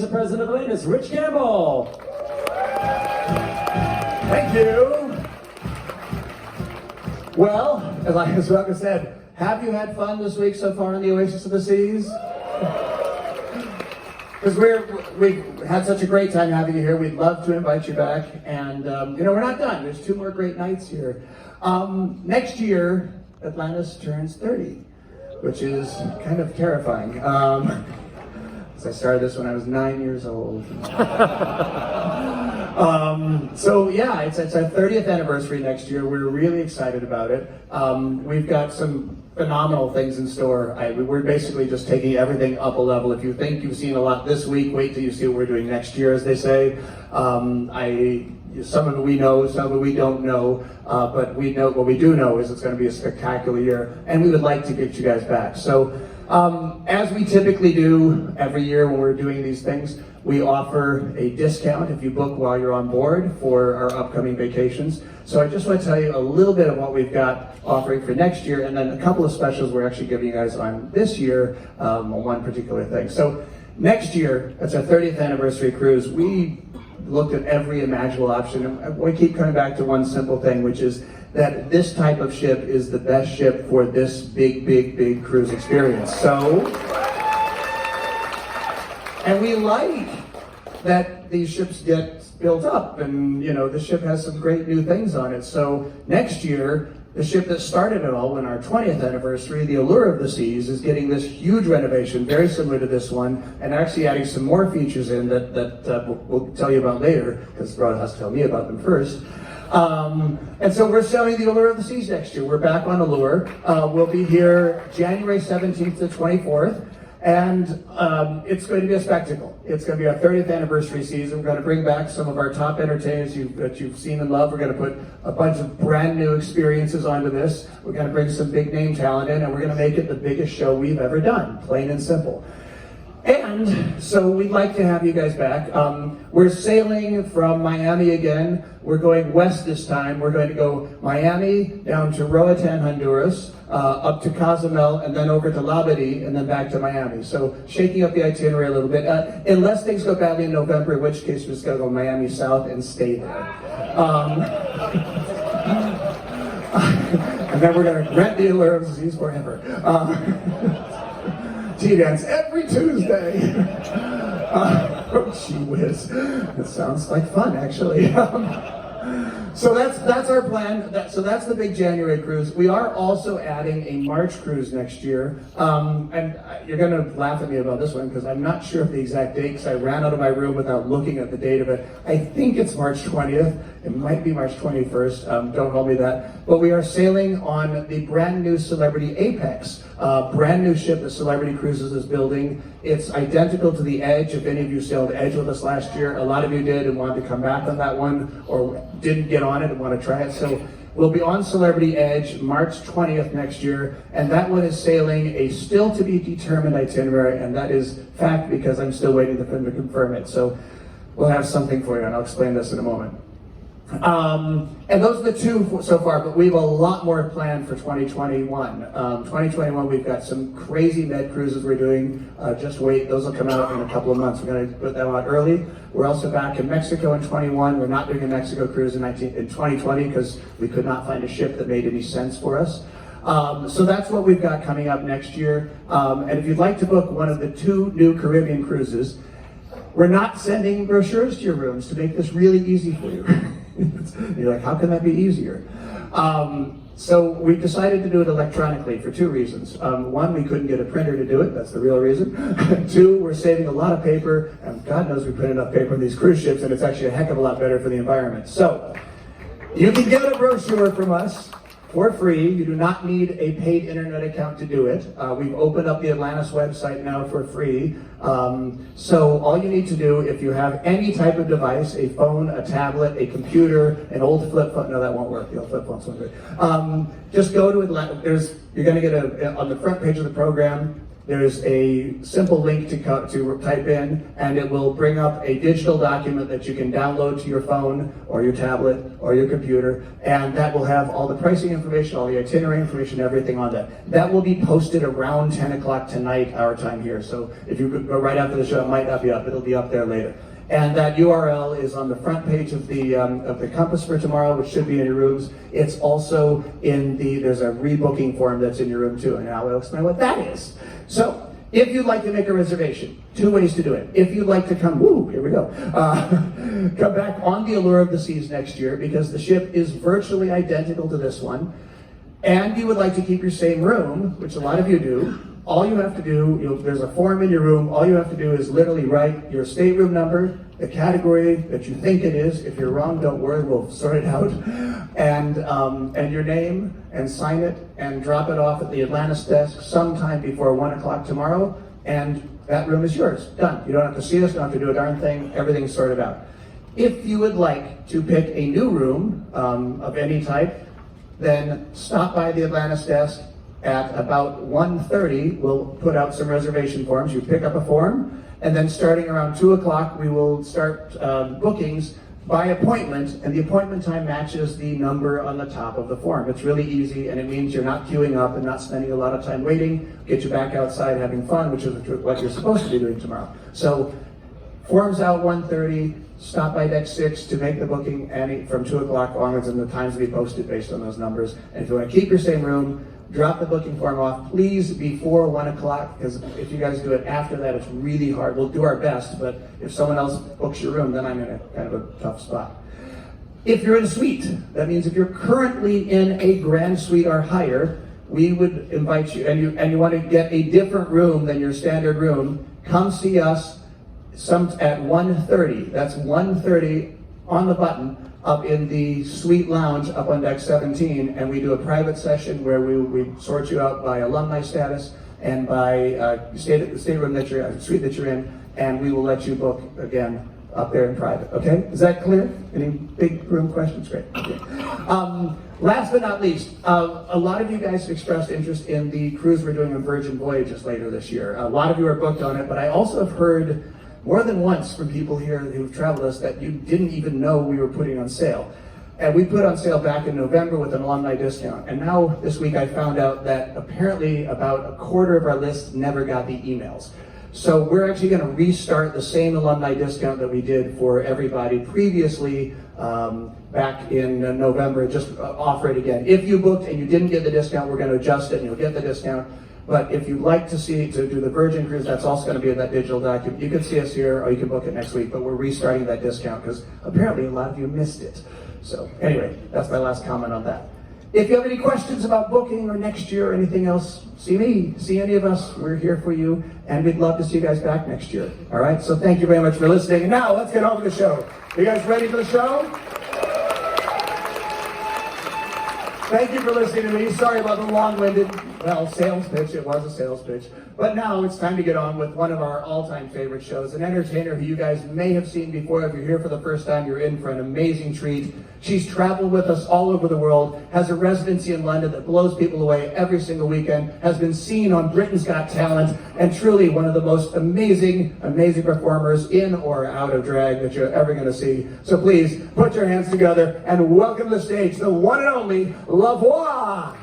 the president of Atlantis, Rich Campbell. Thank you. Well, as Rucka said, have you had fun this week so far in the Oasis of the Seas? Because we've had such a great time having you here. We'd love to invite you back. And, we're not done. There's 2 more great nights here. Next year, Atlantis turns 30, which is kind of terrifying. So I started this when I was 9 years old. It's our 30th anniversary next year. We're really excited about it. We've got some phenomenal things in store. We're basically just taking everything up a level. If you think you've seen a lot this week, wait till you see what we're doing next year, as they say. Some of it we know, some of it we don't know, but we know what we do know is it's going to be a spectacular year, and we would like to get you guys back. So, as we typically do every year when we're doing these things, we offer a discount if you book while you're on board for our upcoming vacations. So I just want to tell you a little bit of what we've got offering for next year, and then a couple of specials we're actually giving you guys on this year on one particular thing. So next year, that's our 30th anniversary cruise. We looked at every imaginable option, and we keep coming back to one simple thing, which is that this type of ship is the best ship for this big cruise experience. So, and we like that these ships get built up, and the ship has some great new things on it. So next year, the ship that started it all, in our 20th anniversary, the Allure of the Seas, is getting this huge renovation, very similar to this one, and actually adding some more features in that we'll tell you about later, because Rod has to tell me about them first. And so we're selling the Allure of the Seas next year. We're back on Allure. We'll be here January 17th to 24th. And it's going to be a spectacle. It's going to be our 30th anniversary season. We're going to bring back some of our top entertainers that you've seen and loved. We're going to put a bunch of brand new experiences onto this. We're going to bring some big name talent in, and we're going to make it the biggest show we've ever done, plain and simple. And so we'd like to have you guys back. We're sailing from Miami again. We're going west this time. We're going to go Miami down to Roatan, Honduras, up to Cozumel, and then over to Labadee, and then back to Miami. So shaking up the itinerary a little bit, unless things go badly in November, in which case we're just going to go Miami South and stay there. And then we're going to rent the Allure of the Seas forever. Tea dance every Tuesday. Gee whiz. That sounds like fun, actually. So that's our plan. So that's the big January cruise. We are also adding a March cruise next year. And you're going to laugh at me about this one because I'm not sure of the exact date because I ran out of my room without looking at the date of it. I think it's March 20th. It might be March 21st. Don't hold me that. But we are sailing on the brand new Celebrity Apex. Brand new ship that Celebrity Cruises is building. It's identical to the Edge. If any of you sailed Edge with us last year, a lot of you did and wanted to come back on that one or didn't get on it and want to try it. So we'll be on Celebrity Edge March 20th next year, and that one is sailing a still to be determined itinerary, and that is fact because I'm still waiting for them to confirm it. So we'll have something for you, and I'll explain this in a moment. And those are the 2 so far, but we have a lot more planned for 2021. 2021, we've got some crazy med cruises we're doing. Just wait, those will come out in a couple of months. We're going to put them out early. We're also back in Mexico in 21. We're not doing a Mexico cruise in 2020 because we could not find a ship that made any sense for us. So that's what we've got coming up next year. And if you'd like to book one of the 2 new Caribbean cruises, we're not sending brochures to your rooms to make this really easy for you. You're like, how can that be easier? So we decided to do it electronically for 2 reasons. 1, we couldn't get a printer to do it. That's the real reason. 2, we're saving a lot of paper, and God knows we print enough paper on these cruise ships, and it's actually a heck of a lot better for the environment. So you can get a brochure from us for free. You do not need a paid internet account to do it. We've opened up the Atlantis website now for free. So all you need to do, if you have any type of device, a phone, a tablet, a computer, an old flip phone, no, that won't work. The old flip phones won't work. Just go to Atlantis. You're going to get on the front page of the program, there's a simple link to type in, and it will bring up a digital document that you can download to your phone or your tablet or your computer, and that will have all the pricing information, all the itinerary information, everything on that. That will be posted around 10 o'clock tonight, our time here. So if you go right after the show, it might not be up, it'll be up there later. And that URL is on the front page of the compass for tomorrow, which should be in your rooms. It's also there's a rebooking form that's in your room too, and now I'll explain what that is. So, if you'd like to make a reservation, 2 ways to do it. If you'd like to come, here we go, come back on the Allure of the Seas next year, because the ship is virtually identical to this one, and you would like to keep your same room, which a lot of you do, all you have to do, there's a form in your room, all you have to do is literally write your stateroom number, the category that you think it is. If you're wrong, don't worry, we'll sort it out. And your name, and sign it, and drop it off at the Atlantis desk sometime before 1 o'clock tomorrow, and that room is yours. Done. You don't have to see us, don't have to do a darn thing, everything's sorted out. If you would like to pick a new room of any type, then stop by the Atlantis desk at about 1:30. We'll put out some reservation forms. You pick up a form, and then starting around 2 o'clock, we will start bookings by appointment, and the appointment time matches the number on the top of the form. It's really easy, and it means you're not queuing up and not spending a lot of time waiting. Get you back outside having fun, which is what you're supposed to be doing tomorrow. So, forms out 1:30. Stop by deck 6 to make the booking, and from 2 o'clock onwards, and the times will be posted based on those numbers. And if you want to keep your same room, drop the booking form off, please, before 1 o'clock, because if you guys do it after that, it's really hard. We'll do our best, but if someone else books your room, then I'm in a kind of a tough spot. If you're in a suite, that means if you're currently in a grand suite or higher, we would invite you, and you want to get a different room than your standard room, come see us at 1:30. That's 1:30 on the button up in the suite lounge up on deck 17, and we do a private session where we sort you out by alumni status and by stateroom that you're suite that you're in, and we will let you book again up there in private. Okay, is that clear? Any big room questions? Great. Okay. Last but not least, a lot of you guys have expressed interest in the cruise we're doing on Virgin Voyages later this year. A lot of you are booked on it, but I also have heard more than once from people here who've traveled us that you didn't even know we were putting on sale. And we put on sale back in November with an alumni discount. And now this week I found out that apparently about a quarter of our list never got the emails. So we're actually going to restart the same alumni discount that we did for everybody previously back in November, just offer it again. If you booked and you didn't get the discount, we're going to adjust it and you'll get the discount. But if you'd like to do the Virgin Cruise, that's also going to be in that digital document. You can see us here, or you can book it next week, but we're restarting that discount because apparently a lot of you missed it. So anyway, that's my last comment on that. If you have any questions about booking or next year or anything else, see me, see any of us. We're here for you, and we'd love to see you guys back next year. All right, so thank you very much for listening. And now let's get on with the show. You guys ready for the show? Thank you for listening to me. Sorry about the long-winded, sales pitch. It was a sales pitch. But now it's time to get on with one of our all-time favorite shows, an entertainer who you guys may have seen before. If you're here for the first time, you're in for an amazing treat. She's traveled with us all over the world, has a residency in London that blows people away every single weekend, has been seen on Britain's Got Talent, and truly one of the most amazing performers in or out of drag that you're ever going to see. So please, put your hands together and welcome to the stage the one and only Lavoie!